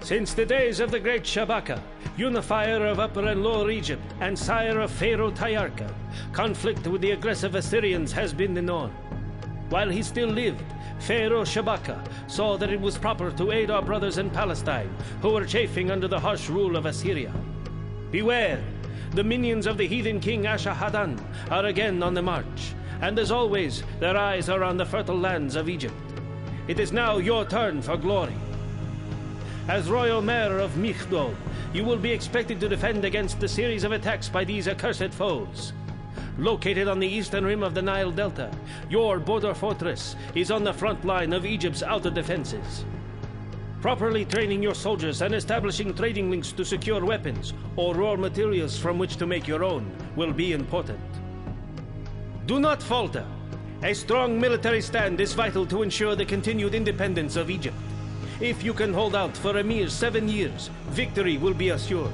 Since the days of the great Shabaka, unifier of Upper and Lower Egypt and sire of Pharaoh Tyarka, conflict with the aggressive Assyrians has been the norm. While he still lived, Pharaoh Shabaka saw that it was proper to aid our brothers in Palestine, who were chafing under the harsh rule of Assyria. Beware! The minions of the heathen king Ashahaddan are again on the march, and as always, their eyes are on the fertile lands of Egypt. It is now your turn for glory. As royal mayor of Migdol, you will be expected to defend against the series of attacks by these accursed foes. Located on the eastern rim of the Nile Delta, your border fortress is on the front line of Egypt's outer defenses. Properly training your soldiers and establishing trading links to secure weapons or raw materials from which to make your own will be important. Do not falter. A strong military stand is vital to ensure the continued independence of Egypt. If you can hold out for a mere 7 years, victory will be assured.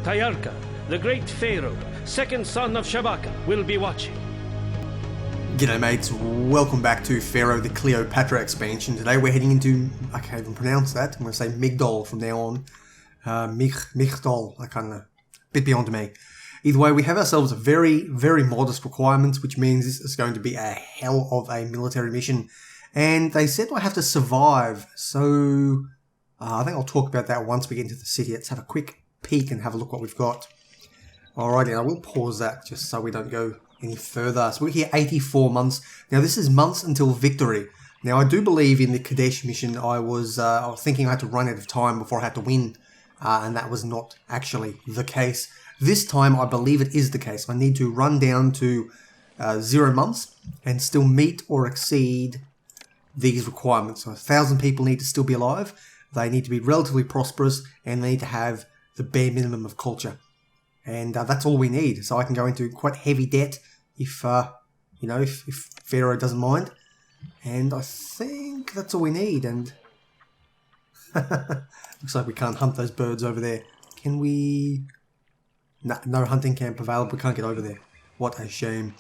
Tyarka, the great pharaoh, second son of Shabaka, will be watching. G'day mates, welcome back to Pharaoh the Cleopatra expansion. Today we're heading into, I can't even pronounce that, I'm going to say Migdol from now on. Migdol, I can't know, bit beyond me. Either way, we have ourselves very, very modest requirements, which means this is going to be a hell of a military mission. And they said I have to survive, so I think I'll talk about that once we get into the city. Let's have a quick peek and have a look what we've got. Alrighty, I will pause that just so we don't go any further. So we're here 84 months. Now this is months until victory. Now I do believe in the Kadesh mission I was thinking I had to run out of time before I had to win. And that was not actually the case. This time I believe it is the case. I need to run down to 0 months and still meet or exceed these requirements. So 1,000 people need to still be alive. They need to be relatively prosperous and they need to have the bare minimum of culture. And that's all we need. So I can go into quite heavy debt if Pharaoh doesn't mind. And I think that's all we need. And looks like we can't hunt those birds over there. Can we? No hunting camp available. We can't get over there. What a shame.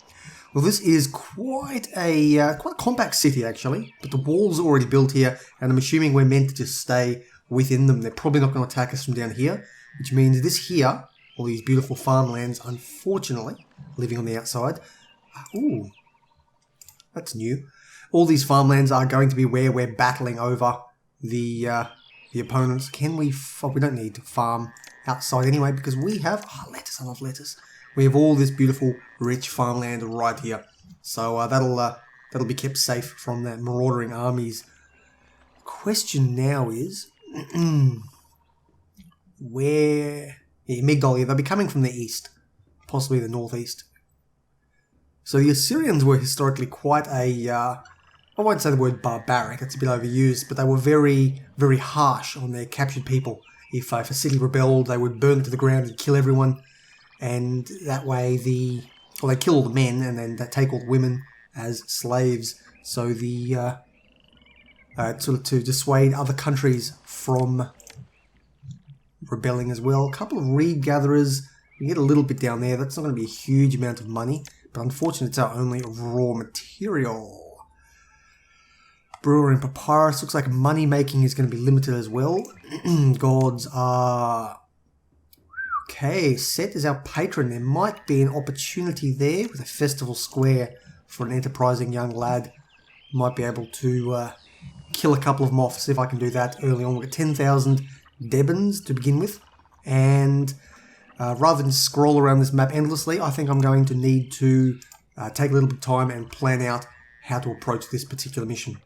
Well, this is quite a compact city actually, but the walls are already built here, and I'm assuming we're meant to just stay within them. They're probably not going to attack us from down here, which means this here, all these beautiful farmlands, unfortunately, living on the outside. Ooh, that's new. All these farmlands are going to be where we're battling over the opponents. Can we? We don't need to farm outside anyway because we have lettuce. I love lettuce. We have all this beautiful, rich farmland right here, so that'll be kept safe from the marauding armies. Question now is where? Yeah, Migdol. Yeah, they'll be coming from the east, possibly the northeast. So the Assyrians were historically quite a I won't say the word barbaric; it's a bit overused, but they were very, very harsh on their captured people. If a city rebelled, they would burn it to the ground and kill everyone. And that way they kill all the men and then they take all the women as slaves. So the to dissuade other countries from rebelling as well. A couple of reed gatherers. We get a little bit down there. That's not going to be a huge amount of money, but unfortunately it's our only raw material. Brewer and papyrus. Looks like money making is going to be limited as well. Gods are... Okay, Set is our patron. There might be an opportunity there with a festival square for an enterprising young lad. Might be able to kill a couple of them off, see if I can do that early on. We've got 10,000 Debans to begin with. And rather than scroll around this map endlessly, I think I'm going to need to take a little bit of time and plan out how to approach this particular mission.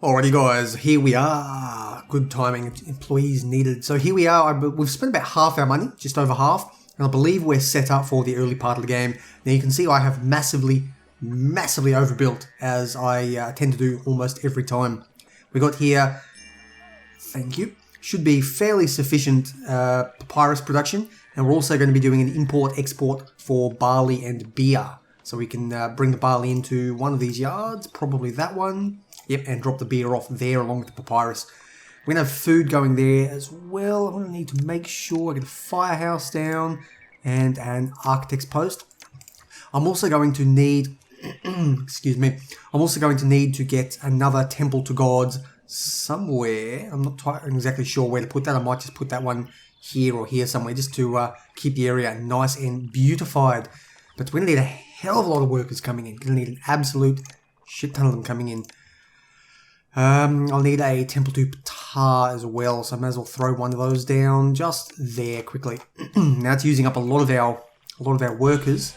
Alrighty guys, here we are. Good timing, employees needed. So here we are, we've spent about half our money, just over half, and I believe we're set up for the early part of the game. Now you can see I have massively overbuilt, as I tend to do almost every time. We got here, thank you, should be fairly sufficient papyrus production, and we're also going to be doing an import-export for barley and beer. So we can bring the barley into one of these yards, probably that one. Yep, and drop the beer off there along with the papyrus. We're going to have food going there as well. I'm going to need to make sure I get a firehouse down and an architect's post. I'm also going to need, excuse me, I'm also going to need to get another temple to gods somewhere. I'm not exactly sure where to put that. I might just put that one here or here somewhere just to keep the area nice and beautified. But we're going to need a hell of a lot of workers coming in. We're going to need an absolute shit ton of them coming in. I'll need a temple to Ptah as well, so I may as well throw one of those down just there quickly. Now it's using up a lot of our workers.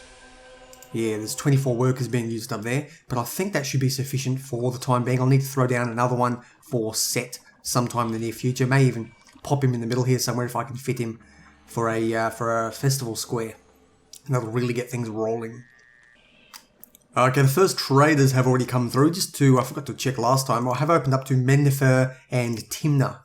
Yeah, there's 24 workers being used up there, but I think that should be sufficient for the time being. I'll need to throw down another one for Set sometime in the near future. May even pop him in the middle here somewhere if I can fit him for a festival square. And that'll really get things rolling. Okay, the first traders have already come through. I forgot to check last time. I have opened up to Mennefer and Timnah.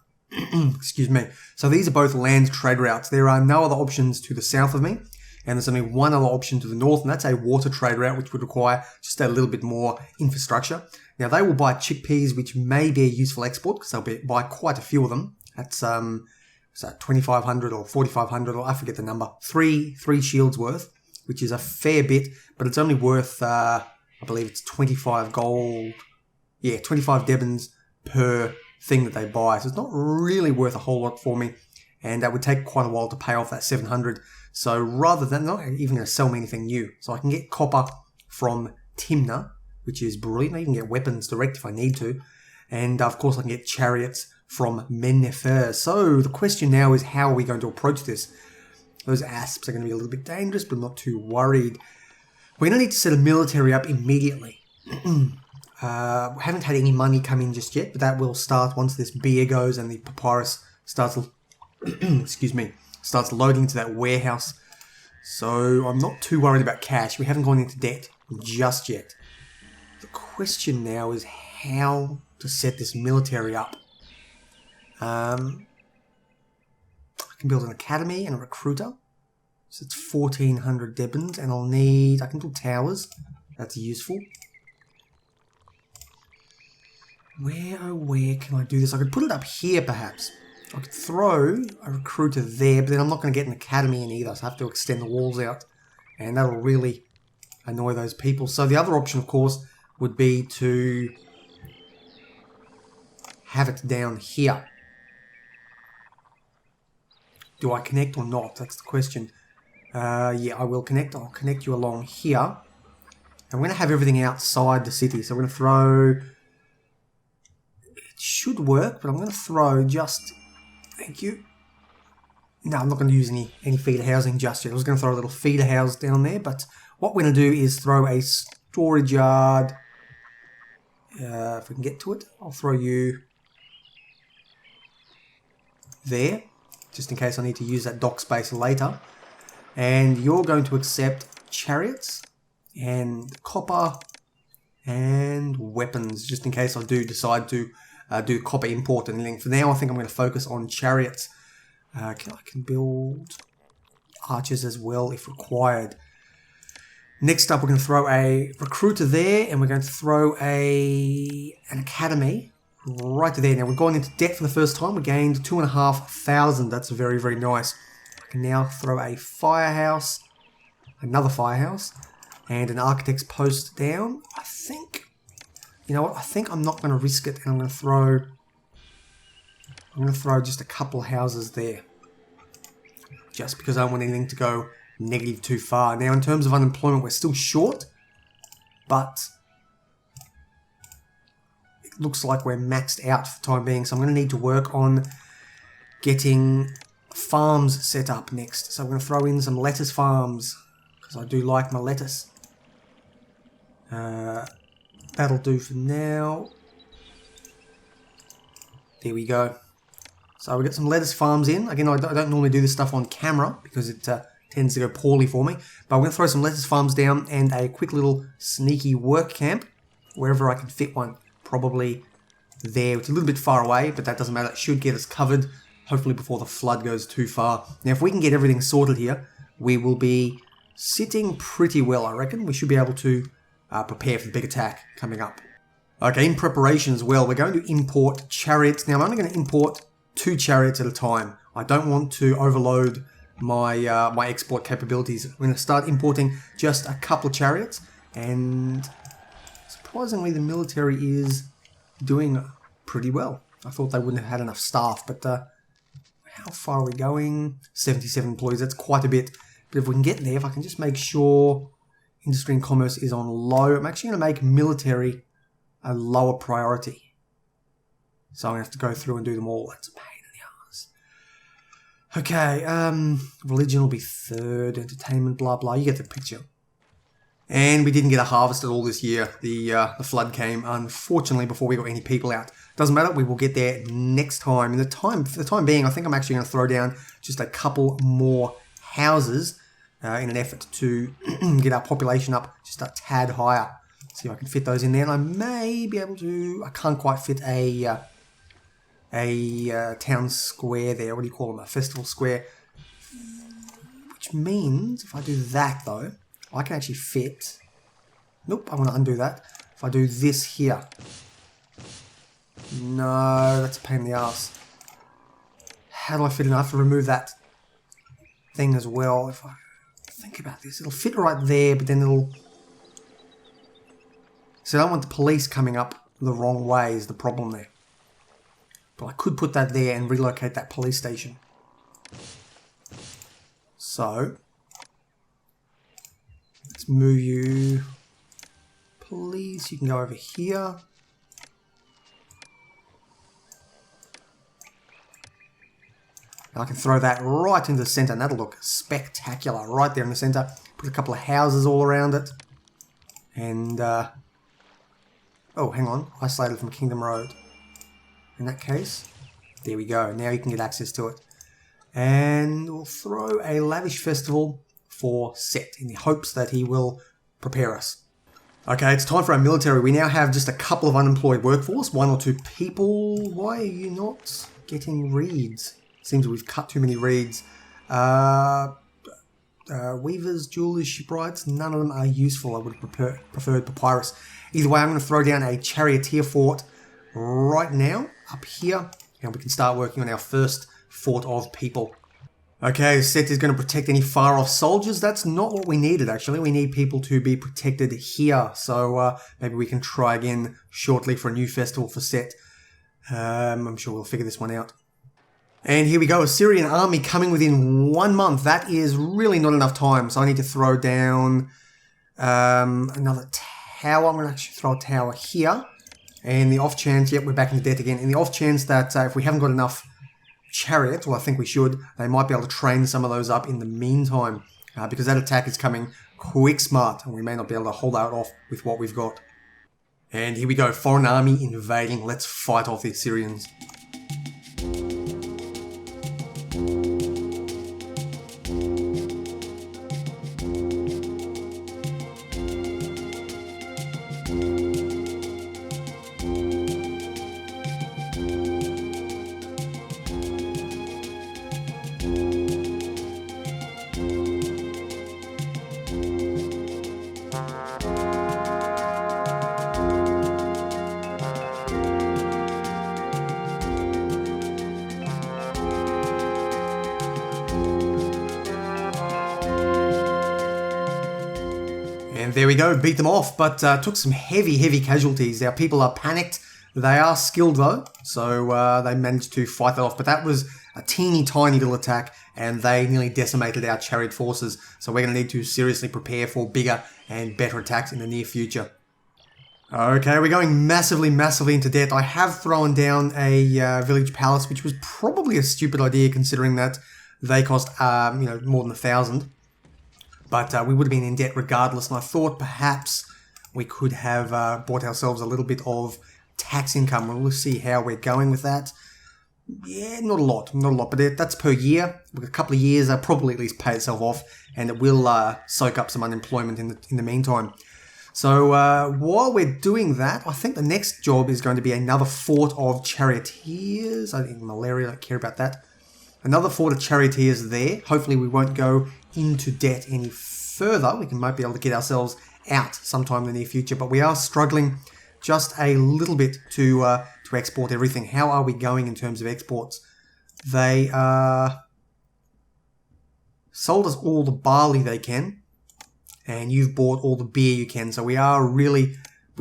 Excuse me. So these are both land trade routes. There are no other options to the south of me. And there's only one other option to the north, and that's a water trade route, which would require just a little bit more infrastructure. Now, they will buy chickpeas, which may be a useful export, because they'll buy quite a few of them. That's 2,500 or 4,500, or I forget the number. Three shields worth, which is a fair bit, but it's only worth, I believe it's 25 gold. Yeah, 25 Debons per thing that they buy. So it's not really worth a whole lot for me, and that would take quite a while to pay off that 700. So rather than not even going to sell me anything new. So I can get copper from Timnah, which is brilliant. I can get weapons direct if I need to. And of course I can get chariots from Mennefer. So the question now is, how are we going to approach this? Those asps are going to be a little bit dangerous, but I'm not too worried. We're going to need to set a military up immediately. We haven't had any money come in just yet, but that will start once this beer goes and the papyrus starts starts loading into that warehouse. So I'm not too worried about cash. We haven't gone into debt just yet. The question now is how to set this military up. I can build an academy and a recruiter. So it's 1,400 Debons, and I can build towers. That's useful. Where can I do this? I could put it up here perhaps. I could throw a recruiter there, but then I'm not going to get an academy in either, so I have to extend the walls out, and that'll really annoy those people. So the other option, of course, would be to have it down here. Do I connect or not? That's the question. Yeah, I will connect. I'll connect you along here. And we're going to have everything outside the city, so we're going to throw... It should work, but I'm going to throw just... Thank you. No, I'm not going to use any feeder housing just yet. I was going to throw a little feeder house down there, but what we're going to do is throw a storage yard. If we can get to it, I'll throw you there, just in case I need to use that dock space later. And you're going to accept chariots and copper and weapons, just in case I do decide to do copper import and anything. For now, I think I'm going to focus on chariots. I can build archers as well if required. Next up, we're going to throw a recruiter there, and we're going to throw an academy right there. Now, we're going into debt for the first time. We gained 2,500. That's very, very nice. I can now throw a firehouse, another firehouse, and an architect's post down. I think... You know what? I think I'm not going to risk it, and I'm going to throw just a couple houses there, just because I don't want anything to go negative too far. Now, in terms of unemployment, we're still short, but it looks like we're maxed out for the time being. So I'm going to need to work on getting farms set up next. So I'm going to throw in some lettuce farms because I do like my lettuce. That'll do for now. There we go. So we got some lettuce farms in. Again, I don't normally do this stuff on camera because it tends to go poorly for me. But I'm going to throw some lettuce farms down and a quick little sneaky work camp wherever I can fit one. Probably there. It's a little bit far away, but that doesn't matter. It should get us covered, hopefully before the flood goes too far. Now, if we can get everything sorted here, we will be sitting pretty well, I reckon. We should be able to prepare for the big attack coming up. Okay, in preparation as well, we're going to import chariots. Now, I'm only going to import 2 chariots at a time. I don't want to overload my my export capabilities. I'm going to start importing just a couple of chariots, and surprisingly, the military is doing pretty well. I thought they wouldn't have had enough staff, but how far are we going? 77 employees, that's quite a bit. But if we can get there, if I can just make sure industry and commerce is on low, I'm actually going to make military a lower priority. So I'm going to have to go through and do them all. That's a pain in the ass. Okay, religion will be third, entertainment, blah, blah. You get the picture. And we didn't get a harvest at all this year. The flood came, unfortunately, before we got any people out. Doesn't matter, we will get there next time. For the time being, I think I'm actually going to throw down just a couple more houses in an effort to get our population up just a tad higher. See if I can fit those in there. And I may be able to... I can't quite fit a town square there. What do you call them? A festival square. Which means, if I do that, though, I can actually fit... Nope, I want to undo that. If I do this here... No, that's a pain in the ass. How do I fit it? I have to remove that thing as well. If I think about this, it'll fit right there, but then it'll... So I don't want the police coming up the wrong way is the problem there. But I could put that there and relocate that police station. So... let's move you... Police, you can go over here. I can throw that right into the centre, and that'll look spectacular right there in the centre. Put a couple of houses all around it. And, oh, hang on. Isolated from Kingdom Road. In that case, there we go. Now you can get access to it. And we'll throw a lavish festival for Set in the hopes that he will prepare us. Okay, it's time for our military. We now have just a couple of unemployed workforce, 1 or 2 people. Why are you not getting reeds? Seems we've cut too many reeds. Weavers, jewelers, shipwrights, none of them are useful. I would have preferred papyrus. Either way, I'm going to throw down a charioteer fort right now, up here, and we can start working on our first fort of people. Okay, Set is going to protect any far-off soldiers. That's not what we needed, actually. We need people to be protected here, so maybe we can try again shortly for a new festival for Set. I'm sure we'll figure this one out. And here we go, Assyrian army coming within 1 month. That is really not enough time, so I need to throw down another tower. I'm going to actually throw a tower here. And the off chance, yep, we're back into debt again. In the off chance that if we haven't got enough chariots, well, I think we should, they might be able to train some of those up in the meantime. Because that attack is coming quick smart, and we may not be able to hold out off with what we've got. And here we go, foreign army invading. Let's fight off the Assyrians. And there we go, beat them off, but took some heavy casualties. Our people are panicked. They are skilled though, so they managed to fight that off. But that was a teeny tiny little attack, and they nearly decimated our chariot forces. So we're going to need to seriously prepare for bigger and better attacks in the near future. Okay, we're going massively into debt. I have thrown down a village palace, which was probably a stupid idea considering that they cost more than 1,000. But we would have been in debt regardless, and I thought perhaps we could have bought ourselves a little bit of tax income. We'll see how we're going with that. Yeah, not a lot, but that's per year. With a couple of years, probably at least pay itself off, and it will soak up some unemployment in the meantime. So while we're doing that, I think the next job is going to be another fort of charioteers. I think malaria, I don't care about that. Another fort of charioteers there. Hopefully we won't go into debt any further. We might be able to get ourselves out sometime in the near future, but we are struggling just a little bit to export everything. How are we going in terms of exports? They sold us all the barley they can, and you've bought all the beer you can. So we've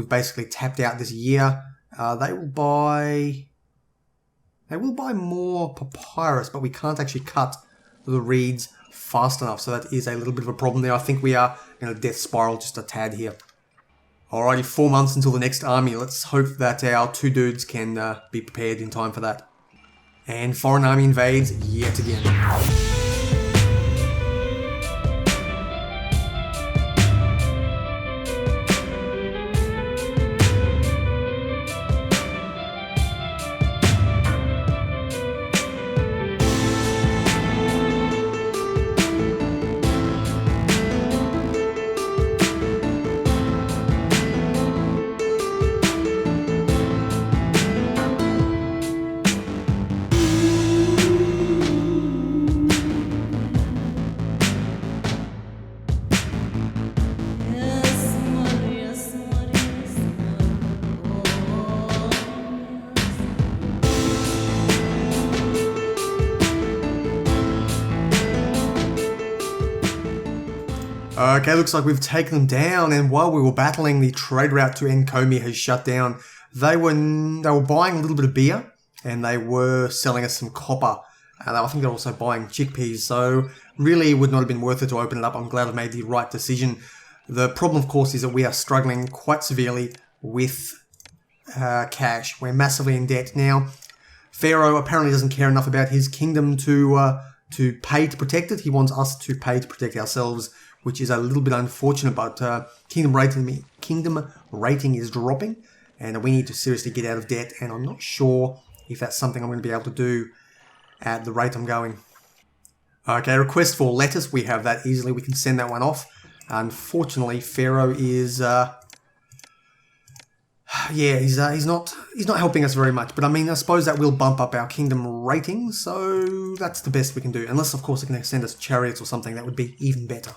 basically tapped out this year. They will buy They will buy more papyrus, but we can't actually cut the reeds fast enough, so that is a little bit of a problem there. I think we are in a death spiral just a tad here. Alrighty, 4 months until the next army. Let's hope that our 2 dudes can be prepared in time for that. And foreign army invades yet again. Okay, looks like we've taken them down, and while we were battling, the trade route to Enkomi has shut down. They were buying a little bit of beer, and they were selling us some copper. I think they're also buying chickpeas, so really would not have been worth it to open it up. I'm glad I made the right decision. The problem, of course, is that we are struggling quite severely with cash. We're massively in debt now. Pharaoh apparently doesn't care enough about his kingdom to pay to protect it. He wants us to pay to protect ourselves, which is a little bit unfortunate, but kingdom rating is dropping, and we need to seriously get out of debt, and I'm not sure if that's something I'm going to be able to do at the rate I'm going. Okay, request for lettuce, we have that easily, we can send that one off. Unfortunately, Pharaoh is, he's not helping us very much, but I mean, I suppose that will bump up our kingdom rating, so that's the best we can do, unless of course it can send us chariots or something, that would be even better.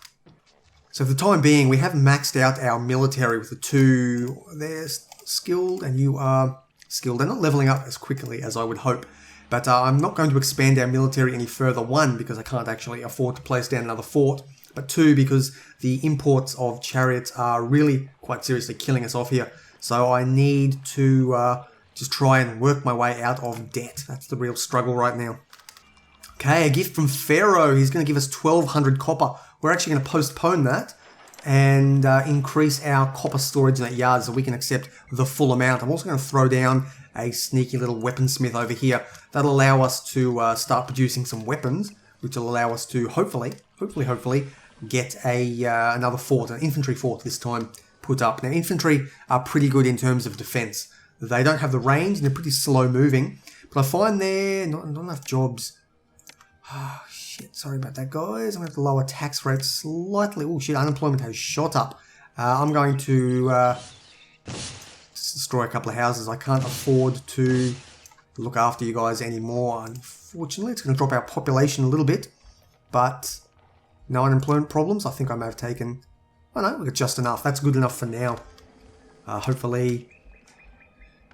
So for the time being, we have maxed out our military with the 2. They're skilled and you are skilled. They're not leveling up as quickly as I would hope. But I'm not going to expand our military any further. 1, because I can't actually afford to place down another fort. But 2, because the imports of chariots are really quite seriously killing us off here. So I need to just try and work my way out of debt. That's the real struggle right now. Okay, a gift from Pharaoh. He's going to give us 1,200 copper. We're actually going to postpone that and increase our copper storage in that yard so we can accept the full amount. I'm also going to throw down a sneaky little weaponsmith over here. That'll allow us to start producing some weapons, which will allow us to hopefully get another fort, an infantry fort this time, put up. Now, infantry are pretty good in terms of defense. They don't have the range and they're pretty slow moving, but I find they're not enough jobs. Oh, shit. Sorry about that, guys. I'm going to have to lower tax rates slightly. Oh, shit. Unemployment has shot up. I'm going to destroy a couple of houses. I can't afford to look after you guys anymore, unfortunately. It's going to drop our population a little bit, but no unemployment problems. I think I may have taken... Oh, no, we got just enough. That's good enough for now. Hopefully,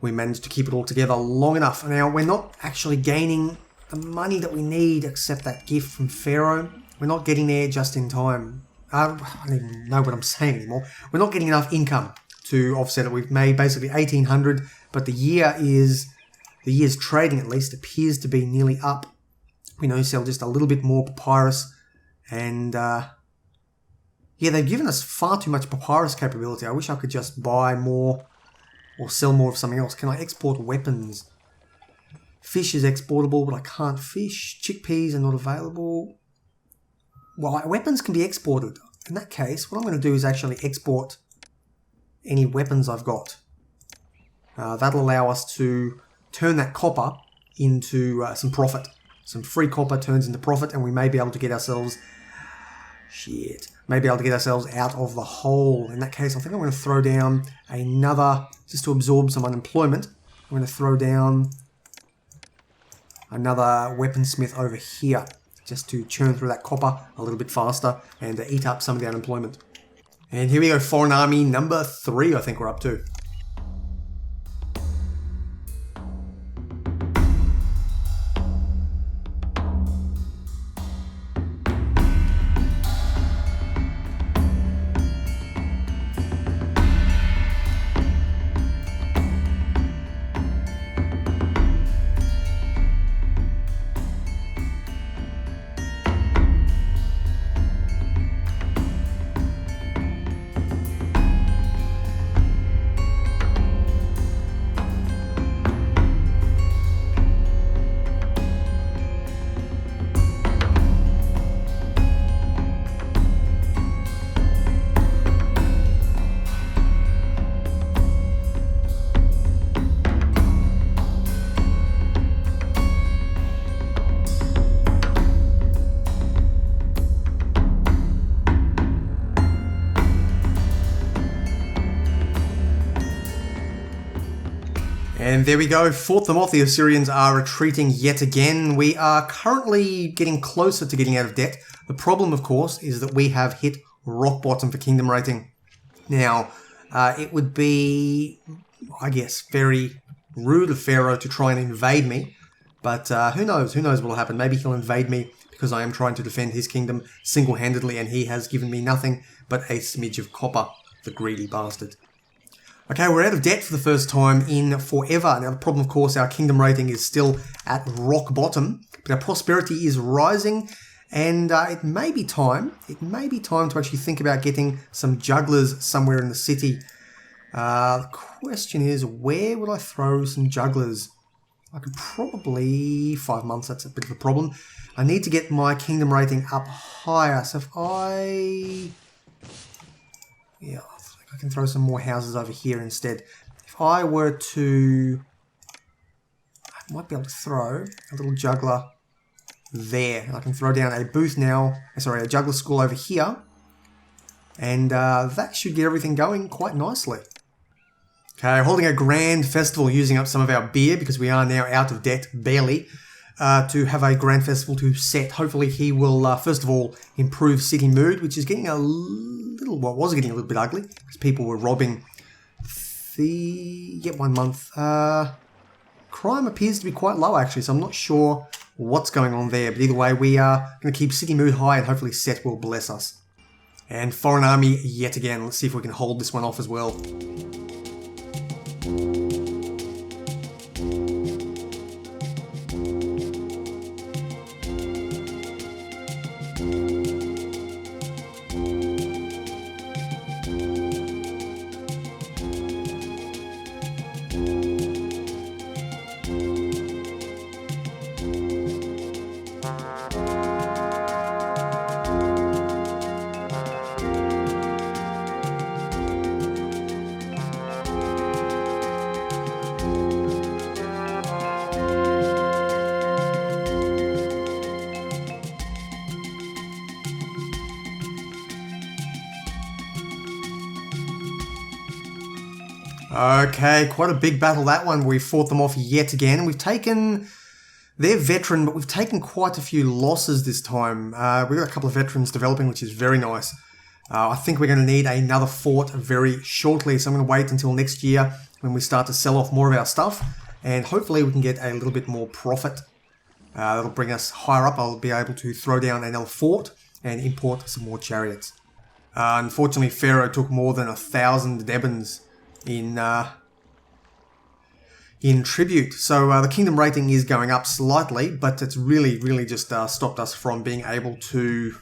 we managed to keep it all together long enough. Now, we're not actually gaining the money that we need, except that gift from Pharaoh. We're not getting there just in time. I don't even know what I'm saying anymore. We're not getting enough income to offset it. We've made basically 1,800, but the year's trading at least appears to be nearly up. We know sell just a little bit more papyrus, and yeah, they've given us far too much papyrus capability. I wish I could just buy more or sell more of something else. Can I export weapons? Fish is exportable, but I can't fish. Chickpeas are not available. Well, weapons can be exported. In that case, what I'm going to do is actually export any weapons I've got. That'll allow us to turn that copper into some profit. Some free copper turns into profit, and we may be able to get ourselves... Maybe able to get ourselves out of the hole. In that case, I think I'm going to throw down another... Just to absorb some unemployment, I'm going to throw down another weaponsmith over here, just to churn through that copper a little bit faster and eat up some of the unemployment. And here we go, foreign army number 3, I think we're up to. And there we go, fought them off. The Assyrians are retreating yet again. We are currently getting closer to getting out of debt. The problem, of course, is that we have hit rock bottom for kingdom rating. Now, it would be, I guess, very rude of Pharaoh to try and invade me. But who knows? Who knows what will happen? Maybe he'll invade me because I am trying to defend his kingdom single-handedly and he has given me nothing but a smidge of copper, the greedy bastard. Okay, we're out of debt for the first time in forever. Now, the problem, of course, our kingdom rating is still at rock bottom, but our prosperity is rising, and it may be time to actually think about getting some jugglers somewhere in the city. The question is, where would I throw some jugglers? I could probably 5 months, that's a bit of a problem. I need to get my kingdom rating up higher, so if I can throw some more houses over here instead. If I were to, I might be able to throw a little juggler there. I can throw down a booth now, sorry, a juggler school over here, and that should get everything going quite nicely. Okay, holding a grand festival, using up some of our beer because we are now out of debt, barely, to have a grand festival to set. Hopefully he will, first of all, improve city mood, which is getting a little, well, was getting a little bit ugly because people were robbing the, 1 month. Crime appears to be quite low actually, so I'm not sure what's going on there, but either way, we are going to keep city mood high and hopefully Set will bless us. And foreign army yet again. Let's see if we can hold this one off as well. Okay, quite a big battle that one. We fought them off yet again. We've taken, they're veteran, but we've taken quite a few losses this time. We've got a couple of veterans developing, which is very nice. I think we're going to need another fort very shortly, so I'm going to wait until next year when we start to sell off more of our stuff, and hopefully we can get a little bit more profit. That'll bring us higher up. I'll be able to throw down another fort and import some more chariots. Unfortunately, Pharaoh took more than 1,000 Debans in tribute. So the kingdom rating is going up slightly, but it's really just stopped us from being able to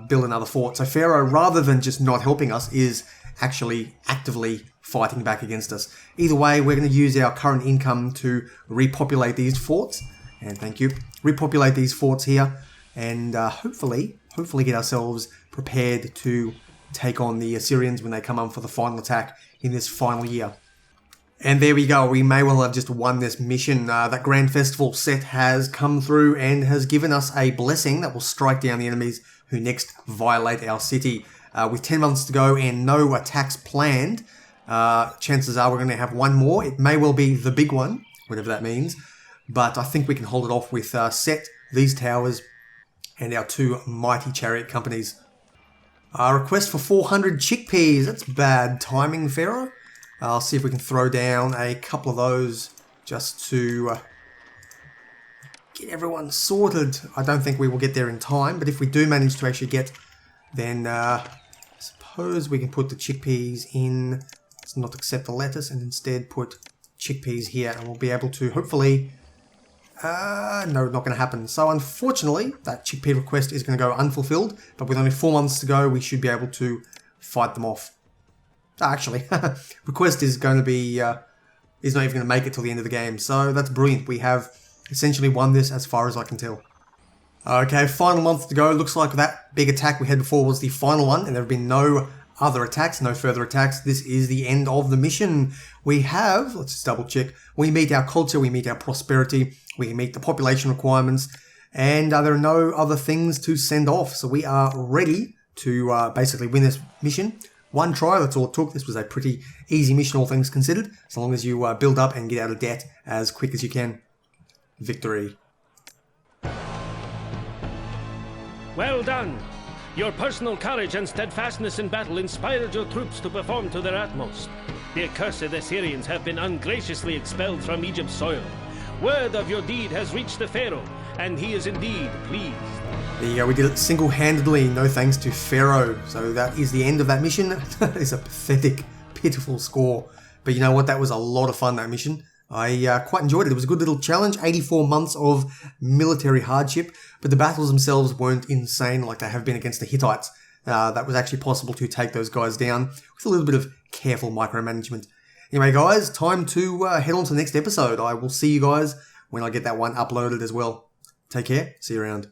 build another fort. So Pharaoh, rather than just not helping us, is actually actively fighting back against us. Either way, we're going to use our current income to repopulate these forts, and thank you, repopulate these forts here, and hopefully get ourselves prepared to take on the Assyrians when they come on for the final attack in this final year. And there we go, we may well have just won this mission. That grand festival set has come through and has given us a blessing that will strike down the enemies who next violate our city. With 10 months to go and no attacks planned, chances are we're going to have one more. It may well be the big one, whatever that means, but I think we can hold it off with Set, these towers, and our two mighty chariot companies. Request for 400 chickpeas. That's bad timing, Pharaoh. I'll see if we can throw down a couple of those just to get everyone sorted. I don't think we will get there in time, but if we do manage to actually get, then I suppose we can put the chickpeas in. Let's not accept the lettuce and instead put chickpeas here, and we'll be able to hopefully... no, not going to happen. So unfortunately, that chickpea request is going to go unfulfilled, but with only 4 months to go, we should be able to fight them off. Actually, request is going to be, is not even going to make it till the end of the game, so that's brilliant. We have essentially won this as far as I can tell. Okay, final month to go. Looks like that big attack we had before was the final one, and there have been no other attacks, no further attacks. This is the end of the mission. We have, let's just double check, we meet our culture, we meet our prosperity, we meet the population requirements, and there are no other things to send off. So we are ready to basically win this mission one try, that's all it took. This was a pretty easy mission, all things considered, as long as you build up and get out of debt as quick as you can. Victory. Well done! Your personal courage and steadfastness in battle inspired your troops to perform to their utmost. The accursed Assyrians have been ungraciously expelled from Egypt's soil. Word of your deed has reached the Pharaoh, and he is indeed pleased. There you go, we did it single-handedly, no thanks to Pharaoh. So that is the end of that mission. That is a pathetic, pitiful score. But you know what, that was a lot of fun, that mission. I quite enjoyed it. It was a good little challenge, 84 months of military hardship, but the battles themselves weren't insane like they have been against the Hittites. That was actually possible to take those guys down with a little bit of careful micromanagement. Anyway, guys, time to head on to the next episode. I will see you guys when I get that one uploaded as well. Take care. See you around.